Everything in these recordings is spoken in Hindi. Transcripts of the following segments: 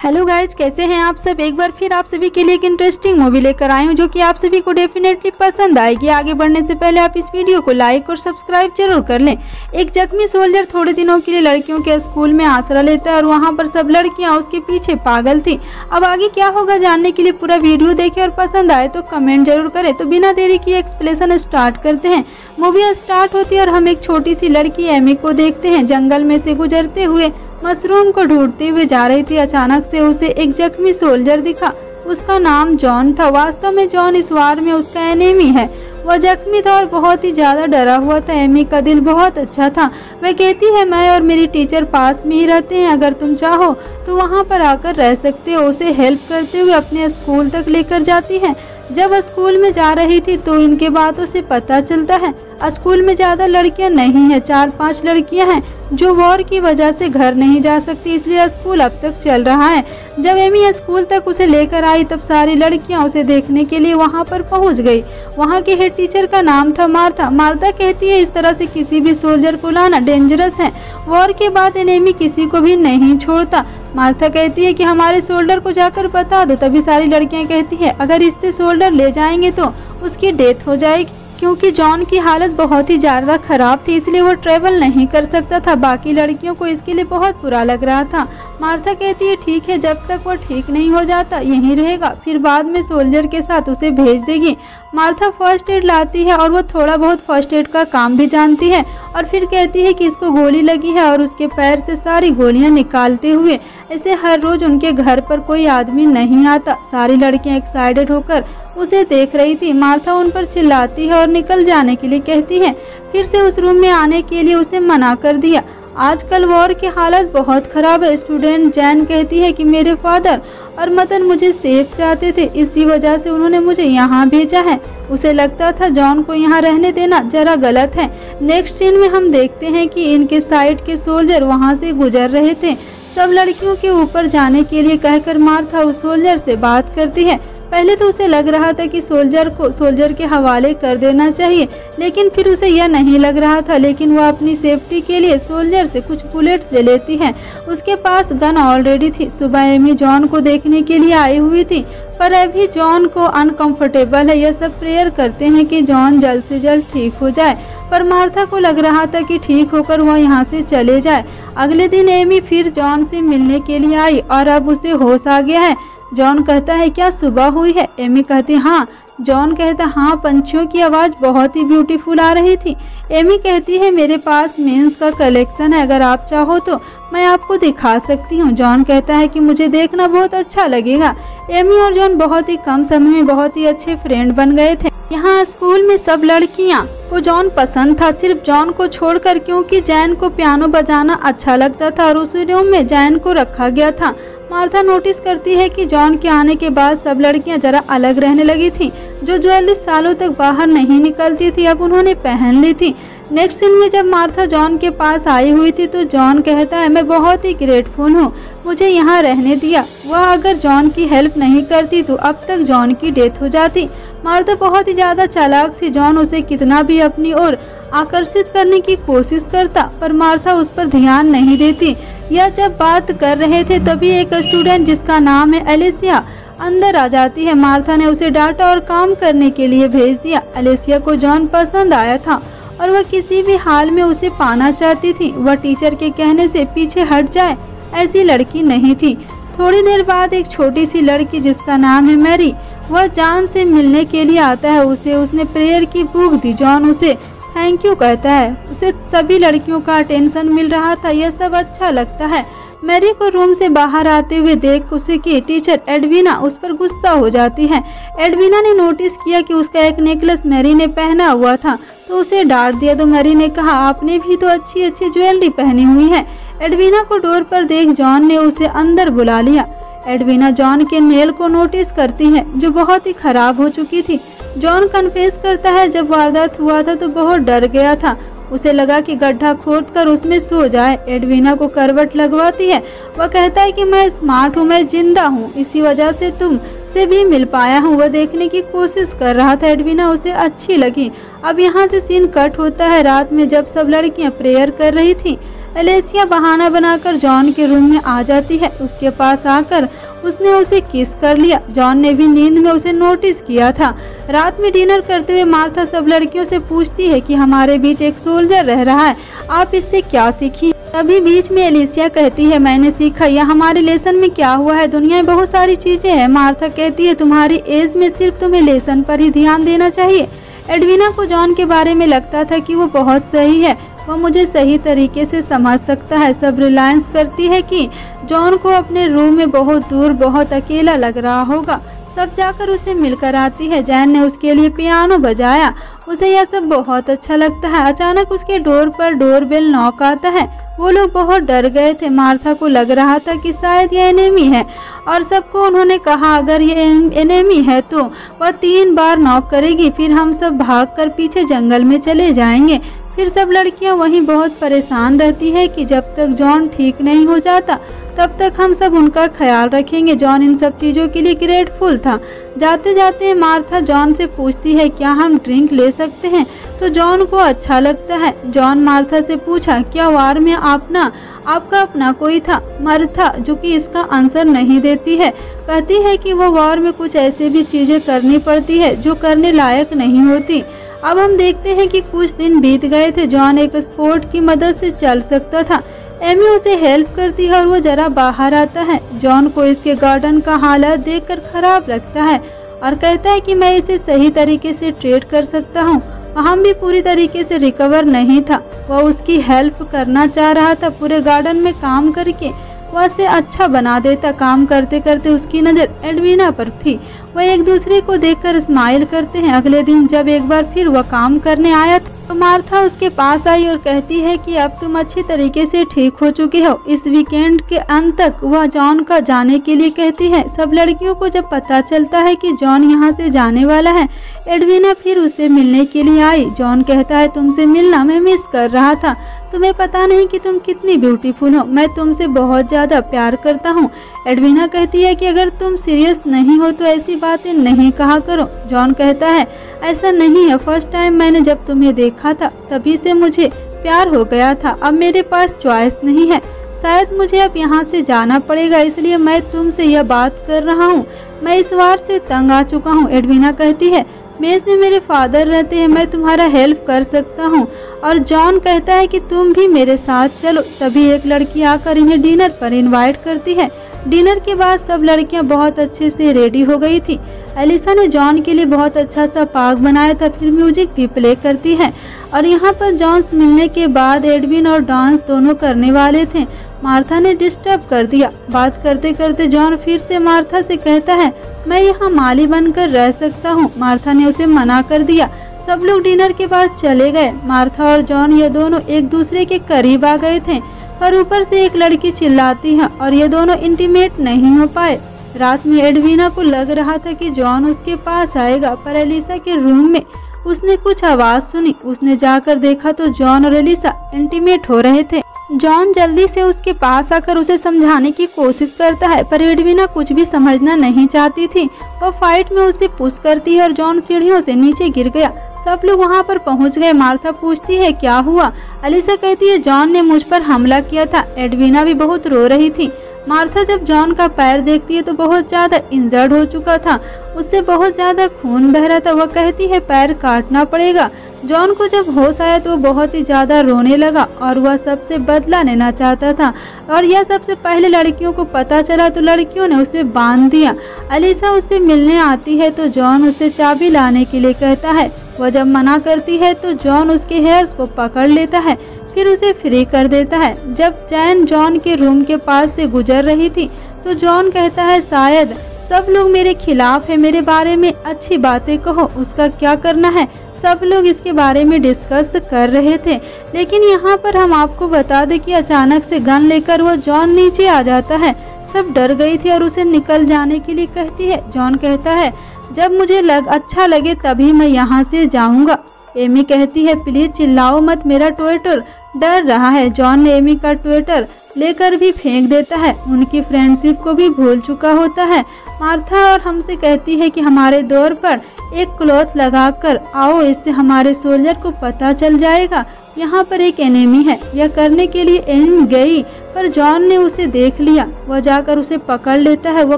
हेलो गाइज, कैसे हैं आप सब। एक बार फिर आप सभी के लिए एक इंटरेस्टिंग मूवी लेकर आई हूँ जो कि आप सभी को डेफिनेटली पसंद आएगी। आगे बढ़ने से पहले आप इस वीडियो को लाइक और सब्सक्राइब जरूर कर लें। एक जख्मी सोल्जर थोड़े दिनों के लिए लड़कियों के स्कूल में आसरा लेता है और वहाँ पर सब लड़कियाँ उसके पीछे पागल थी। अब आगे क्या होगा जानने के लिए पूरा वीडियो देखें और पसंद आए तो कमेंट जरूर करें। तो बिना देरी किए एक्सप्लेनेशन स्टार्ट करते हैं। मूवी स्टार्ट होती है और हम एक छोटी सी लड़की एमी को देखते हैं। जंगल में से गुजरते हुए मशरूम को ढूंढते हुए जा रही थी। अचानक से उसे एक जख्मी सोल्जर दिखा। उसका नाम जॉन था। वास्तव में जॉन इस वार में उसका एनिमी है। वह जख्मी था और बहुत ही ज्यादा डरा हुआ था। एमी का दिल बहुत अच्छा था। वह कहती है, मैं और मेरी टीचर पास में ही रहते हैं, अगर तुम चाहो तो वहाँ पर आकर रह सकते हो। उसे हेल्प करते हुए अपने स्कूल तक लेकर जाती है। जब स्कूल में जा रही थी तो इनके बातों से पता चलता है स्कूल में ज्यादा लड़कियां नहीं है, 4-5 लड़कियां हैं जो वॉर की वजह से घर नहीं जा सकती, इसलिए स्कूल अब तक चल रहा है। जब एमी स्कूल तक उसे लेकर आई तब सारी लड़कियां उसे देखने के लिए वहां पर पहुंच गई। वहां के हेड टीचर का नाम था मार्था। मार्था कहती है, इस तरह से किसी भी सोल्जर को लाना डेंजरस है। वॉर के बाद एमी किसी को भी नहीं छोड़ता। मार्था कहती है कि हमारे सोल्जर को जाकर बता दो। तभी सारी लड़कियां कहती है, अगर इससे सोल्जर ले जाएंगे तो उसकी डेथ हो जाएगी, क्योंकि जॉन की हालत बहुत ही ज़्यादा खराब थी, इसलिए वो ट्रेवल नहीं कर सकता था। बाकी लड़कियों को इसके लिए बहुत बुरा लग रहा था। मार्था कहती है, ठीक है, जब तक वो ठीक नहीं हो जाता यहीं रहेगा, फिर बाद में सोल्जर के साथ उसे भेज देगी। मार्था फर्स्ट एड लाती है और वो थोड़ा बहुत फर्स्ट एड का काम भी जानती है और फिर कहती है कि इसको गोली लगी है और उसके पैर से सारी गोलियां निकालते हुए ऐसे हर रोज उनके घर पर कोई आदमी नहीं आता। सारी लड़कियां एक्साइटेड होकर उसे देख रही थी। मार्था उन पर चिल्लाती है और निकल जाने के लिए कहती है। फिर से उस रूम में आने के लिए उसे मना कर दिया। आजकल वॉर की हालत बहुत खराब है। स्टूडेंट जैन कहती है कि मेरे फादर और मदन मुझे सेफ चाहते थे, इसी वजह से उन्होंने मुझे यहाँ भेजा है। उसे लगता था जॉन को यहाँ रहने देना जरा गलत है। नेक्स्ट सीन में हम देखते हैं कि इनके साइड के सोल्जर वहाँ से गुजर रहे थे। सब लड़कियों के ऊपर जाने के लिए कहकर मार्था उस सोल्जर से बात करती है। पहले तो उसे लग रहा था कि सोल्जर को सोल्जर के हवाले कर देना चाहिए, लेकिन फिर उसे यह नहीं लग रहा था। लेकिन वह अपनी सेफ्टी के लिए सोल्जर से कुछ बुलेट्स ले लेती है। उसके पास गन ऑलरेडी थी। सुबह एमी जॉन को देखने के लिए आई हुई थी, पर अभी जॉन को अनकंफर्टेबल है। यह सब प्रेयर करते हैं कि जॉन जल्द से जल्द ठीक हो जाए, पर मार्था को लग रहा था कि ठीक होकर वह यहाँ से चले जाए। अगले दिन एमी फिर जॉन से मिलने के लिए आई और अब उसे होश आ गया है। जॉन कहता है, क्या सुबह हुई है? एमी कहती हाँ। जॉन कहता, हाँ, पंछियों की आवाज़ बहुत ही ब्यूटीफुल आ रही थी। एमी कहती है, मेरे पास मेंस का कलेक्शन है, अगर आप चाहो तो मैं आपको दिखा सकती हूँ। जॉन कहता है कि मुझे देखना बहुत अच्छा लगेगा। एमी और जॉन बहुत ही कम समय में बहुत ही अच्छे फ्रेंड बन गए थे। यहाँ स्कूल में सब लड़कियाँ को जॉन पसंद था, सिर्फ जॉन को छोड़कर, क्योंकि जैन को पियानो बजाना अच्छा लगता था और उस रूम में जैन को रखा गया था। मार्था नोटिस करती है कि जॉन के आने के बाद सब लड़कियां जरा अलग रहने लगी थीं। जो ज्वेलरी सालों तक बाहर नहीं निकलती थी अब उन्होंने पहन ली थी। नेक्स्ट सीन में जब मार्था जॉन के पास आई हुई थी तो जॉन कहता है, मैं बहुत ही ग्रेटफुल हूँ, मुझे यहाँ रहने दिया। वह अगर जॉन की हेल्प नहीं करती तो अब तक जॉन की डेथ हो जाती। मार्था बहुत ही ज़्यादा चालाक थी। जॉन उसे कितना भी अपनी ओर आकर्षित करने की कोशिश करता, पर मार्था उस पर ध्यान नहीं देती। यह जब बात कर रहे थे तभी एक स्टूडेंट जिसका नाम है एलिसिया अंदर आ जाती है। मार्था ने उसे डांटा और काम करने के लिए भेज दिया। एलिसिया को जॉन पसंद आया था और वह किसी भी हाल में उसे पाना चाहती थी। वह टीचर के कहने से पीछे हट जाए ऐसी लड़की नहीं थी। थोड़ी देर बाद एक छोटी सी लड़की जिसका नाम है मैरी, वह जॉन से मिलने के लिए आता है। उसने प्रेयर की बुक दी। जॉन उसे थैंक यू कहता है। उसे सभी लड़कियों का अटेंशन मिल रहा था, यह सब अच्छा लगता है। मैरी को रूम से बाहर आते हुए देख उसे की टीचर एडविना उस पर गुस्सा हो जाती है। एडविना ने नोटिस किया कि उसका एक नेकलेस मैरी ने पहना हुआ था तो उसे डांट दिया। तो मैरी ने कहा, आपने भी तो अच्छी अच्छी ज्वेलरी पहनी हुई है। एडविना को डोर पर देख जॉन ने उसे अंदर बुला लिया। एडविना जॉन के नेल को नोटिस करती है जो बहुत ही खराब हो चुकी थी। जॉन कन्फेस करता है, जब वारदात हुआ था तो बहुत डर गया था, उसे लगा कि गड्ढा खोदकर उसमें सो जाए। एडविना को करवट लगवाती है। वह कहता है कि मैं स्मार्ट हूँ, मैं जिंदा हूँ, इसी वजह से तुम से भी मिल पाया हूँ। वह देखने की कोशिश कर रहा था। एडविना उसे अच्छी लगी। अब यहाँ से सीन कट होता है रात में जब सब लड़कियाँ प्रेयर कर रही थी। एलिसा बहाना बनाकर जॉन के रूम में आ जाती है। उसके पास आकर उसने उसे किस कर लिया। जॉन ने भी नींद में उसे नोटिस किया था। रात में डिनर करते हुए मार्था सब लड़कियों से पूछती है कि हमारे बीच एक सोल्जर रह रहा है, आप इससे क्या सीखी। तभी बीच में एलिसा कहती है, मैंने सीखा या हमारे लेसन में क्या हुआ है, दुनिया में बहुत सारी चीजें हैं। मार्था कहती है, तुम्हारी एज में सिर्फ तुम्हें लेसन पर ही ध्यान देना चाहिए। एडविना को जॉन के बारे में लगता था कि वो बहुत सही है, वह मुझे सही तरीके से समझ सकता है। सब रिलायंस करती है कि जॉन को अपने रूम में बहुत दूर बहुत अकेला लग रहा होगा। सब जाकर उसे मिलकर आती है। जैन ने उसके लिए पियानो बजाया, उसे यह सब बहुत अच्छा लगता है। अचानक उसके डोर पर डोरबेल नॉक आता है। वो लोग बहुत डर गए थे। मार्था को लग रहा था कि शायद ये एनेमी है और सबको उन्होंने कहा अगर ये एनेमी है तो वह 3 बार नॉक करेगी, फिर हम सब भागकर पीछे जंगल में चले जाएंगे। फिर सब लड़कियां वहीं बहुत परेशान रहती है कि जब तक जॉन ठीक नहीं हो जाता तब तक हम सब उनका ख्याल रखेंगे। जॉन इन सब चीज़ों के लिए ग्रेटफुल था। जाते जाते मार्था जॉन से पूछती है, क्या हम ड्रिंक ले सकते हैं, तो जॉन को अच्छा लगता है। जॉन मार्था से पूछा, क्या वार में आपका अपना कोई था। मार्था जो कि इसका आंसर नहीं देती है, कहती है कि वो वार में कुछ ऐसे भी चीज़ें करनी पड़ती है जो करने लायक नहीं होती। अब हम देखते हैं कि कुछ दिन बीत गए थे। जॉन एक स्पोर्ट की मदद से चल सकता था। एमी उसे हेल्प करती है और वो जरा बाहर आता है। जॉन को इसके गार्डन का हालत देखकर खराब लगता है और कहता है कि मैं इसे सही तरीके से ट्रीट कर सकता हूँ। हम भी पूरी तरीके से रिकवर नहीं था। वह उसकी हेल्प करना चाह रहा था। पूरे गार्डन में काम करके वह इसे अच्छा बना देता। काम करते करते उसकी नज़र एडविना पर थी। वह एक दूसरे को देखकर स्माइल करते हैं। अगले दिन जब एक बार फिर वह काम करने आया तो मार्था उसके पास आई और कहती है कि अब तुम अच्छी तरीके से ठीक हो चुके हो। इस वीकेंड के अंत तक वह जॉन का जाने के लिए कहती है। सब लड़कियों को जब पता चलता है कि जॉन यहाँ से जाने वाला है, एडविना फिर उससे मिलने के लिए आई। जॉन कहता है, तुमसे मिलना मैं मिस कर रहा था। तुम्हें पता नहीं कि तुम कितनी ब्यूटीफुल हो। मैं तुमसे बहुत ज़्यादा प्यार करता हूँ। एडविना कहती है कि अगर तुम सीरियस नहीं हो तो ऐसी बातें नहीं कहा करो। जॉन कहता है, ऐसा नहीं है। फर्स्ट टाइम मैंने जब तुम्हें देखा था तभी से मुझे प्यार हो गया था। अब मेरे पास चॉइस नहीं है। शायद मुझे अब यहाँ से जाना पड़ेगा, इसलिए मैं तुमसे यह बात कर रहा हूँ। मैं इस बार से तंग आ चुका हूँ। एडविना कहती है, मेज में मेरे फादर रहते हैं, मैं तुम्हारा हेल्प कर सकता हूँ। और जॉन कहता है कि तुम भी मेरे साथ चलो। तभी एक लड़की आकर इन्हें डिनर पर इनवाइट करती है। डिनर के बाद सब लड़कियां बहुत अच्छे से रेडी हो गई थी। एलिसा ने जॉन के लिए बहुत अच्छा सा पार्क बनाया था। फिर म्यूजिक भी प्ले करती है और यहाँ पर जॉन से मिलने के बाद एडविन और डांस दोनों करने वाले थे। मार्था ने डिस्टर्ब कर दिया। बात करते करते जॉन फिर से मार्था से कहता है, मैं यहाँ माली बनकर रह सकता हूँ। मार्था ने उसे मना कर दिया। सब लोग डिनर के बाद चले गए। मार्था और जॉन ये दोनों एक दूसरे के करीब आ गए थे, पर ऊपर से एक लड़की चिल्लाती है और ये दोनों इंटीमेट नहीं हो पाए। रात में एडविना को लग रहा था कि जॉन उसके पास आएगा, पर एलिसा के रूम में उसने कुछ आवाज सुनी। उसने जाकर देखा तो जॉन और एलिसा इंटीमेट हो रहे थे। जॉन जल्दी से उसके पास आकर उसे समझाने की कोशिश करता है, पर एडविना कुछ भी समझना नहीं चाहती थी। वह फाइट में उसे पुश करती है और जॉन सीढ़ियों से नीचे गिर गया। सब लोग वहां पर पहुंच गए। मार्था पूछती है, क्या हुआ। एलिसा कहती है, जॉन ने मुझ पर हमला किया था। एडविना भी बहुत रो रही थी। मार्था जब जॉन का पैर देखती है तो बहुत ज्यादा इंजर्ड हो चुका था, उससे बहुत ज्यादा खून बह रहा था। वह कहती है, पैर काटना पड़ेगा। जॉन को जब होश आया तो वो बहुत ही ज्यादा रोने लगा और वह सबसे बदला लेना चाहता था। और यह सबसे पहले लड़कियों को पता चला तो लड़कियों ने उसे बांध दिया। एलिसा उससे मिलने आती है तो जॉन उसे चाबी लाने के लिए कहता है। वह जब मना करती है तो जॉन उसके हेयर्स को पकड़ लेता है, फिर उसे फ्री कर देता है। जब जैन जॉन के रूम के पास से गुजर रही थी तो जॉन कहता है, शायद सब लोग मेरे खिलाफ है, मेरे बारे में अच्छी बातें कहो, उसका क्या करना है। सब लोग इसके बारे में डिस्कस कर रहे थे, लेकिन यहाँ पर हम आपको बता दें कि अचानक से गन लेकर वो जॉन नीचे आ जाता है। सब डर गई थी और उसे निकल जाने के लिए कहती है। जॉन कहता है, जब मुझे अच्छा लगे तभी मैं यहाँ से जाऊँगा। एमी कहती है, प्लीज चिल्लाओ मत, मेरा ट्विटर डर रहा है। जॉन ने एमी का ट्विटर लेकर भी फेंक देता है। उनकी फ्रेंडशिप को भी भूल चुका होता है। मार्था और हमसे कहती है कि हमारे दौर पर एक क्लॉथ लगाकर आओ, इससे हमारे सोल्जर को पता चल जाएगा यहाँ पर एक एनिमी है। यह करने के लिए एम गई, पर जॉन ने उसे देख लिया। वह जाकर उसे पकड़ लेता है। वह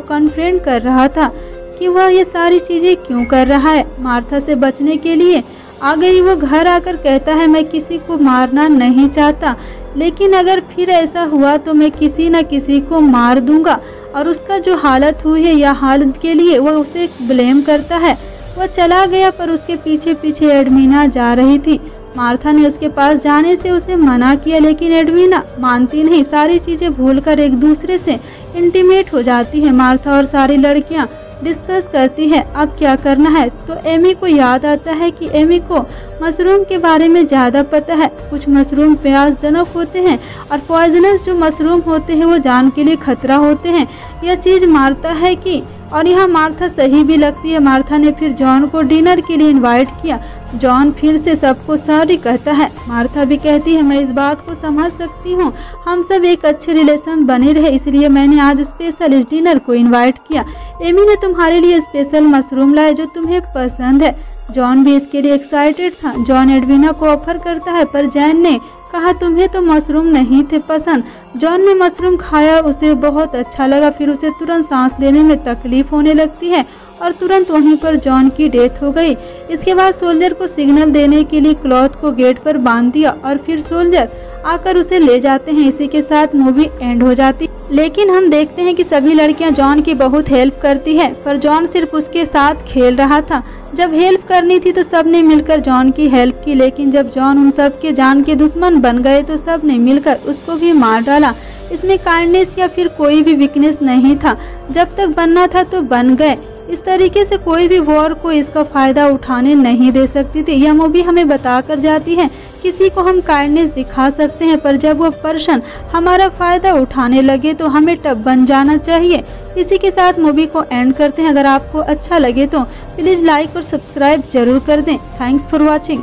कन्फ्रंट कर रहा था कि वह ये सारी चीजें क्यों कर रहा है। मार्था से बचने के लिए आ गई। वो घर आकर कहता है मैं किसी को मारना नहीं चाहता, लेकिन अगर फिर ऐसा हुआ तो मैं किसी न किसी को मार दूंगा। और उसका जो हालत हुई है या हालत के लिए वह उसे ब्लेम करता है। वह चला गया, पर उसके पीछे पीछे एडमिना जा रही थी। मार्था ने उसके पास जाने से उसे मना किया, लेकिन एडमिना मानती नहीं। सारी चीजें भूलकर एक दूसरे से इंटीमेट हो जाती है। मार्था और सारी लड़कियां डिस्कस करती है अब क्या करना है। तो एमी को याद आता है कि एमी को मशरूम के बारे में ज़्यादा पता है। कुछ मशरूम प्यासजनक होते हैं और पॉइजनस जो मशरूम होते हैं वो जान के लिए खतरा होते हैं। यह चीज़ मारता है कि और यहाँ मार्था सही भी लगती है। मार्था ने फिर जॉन को डिनर के लिए इनवाइट किया। जॉन फिर से सबको सॉरी कहता है। मार्था भी कहती है मैं इस बात को समझ सकती हूँ, हम सब एक अच्छे रिलेशन बने रहे, इसलिए मैंने आज स्पेशल इस डिनर को इनवाइट किया। एमी ने तुम्हारे लिए स्पेशल मशरूम लाए जो तुम्हें पसंद है। जॉन भी इसके लिए एक्साइटेड था। जॉन एडविना को ऑफर करता है, पर जैन ने कहा तुम्हें तो मशरूम नहीं थे पसंद। जॉन ने मशरूम खाया, उसे बहुत अच्छा लगा। फिर उसे तुरंत सांस लेने में तकलीफ होने लगती है और तुरंत वहीं पर जॉन की डेथ हो गई। इसके बाद सोल्जर को सिग्नल देने के लिए क्लॉथ को गेट पर बांध दिया और फिर सोल्जर आकर उसे ले जाते हैं। इसी के साथ मूवी एंड हो जाती। लेकिन हम देखते हैं कि सभी लड़कियां जॉन की बहुत हेल्प करती है, पर जॉन सिर्फ उसके साथ खेल रहा था। जब हेल्प करनी थी तो सब ने मिलकर जॉन की हेल्प की, लेकिन जब जॉन उन सब के जान के दुश्मन बन गए तो सब ने मिलकर उसको भी मार डाला। इसमें काइंडनेस या फिर कोई भी वीकनेस नहीं था। जब तक बनना था तो बन गए। इस तरीके से कोई भी वॉर को इसका फायदा उठाने नहीं दे सकती थी। यह मूवी हमें बता कर जाती है किसी को हम काइंडनेस दिखा सकते हैं, पर जब वो पर्सन हमारा फायदा उठाने लगे तो हमें टब बन जाना चाहिए। इसी के साथ मूवी को एंड करते हैं। अगर आपको अच्छा लगे तो प्लीज लाइक और सब्सक्राइब जरूर कर दें। Thanks for watching.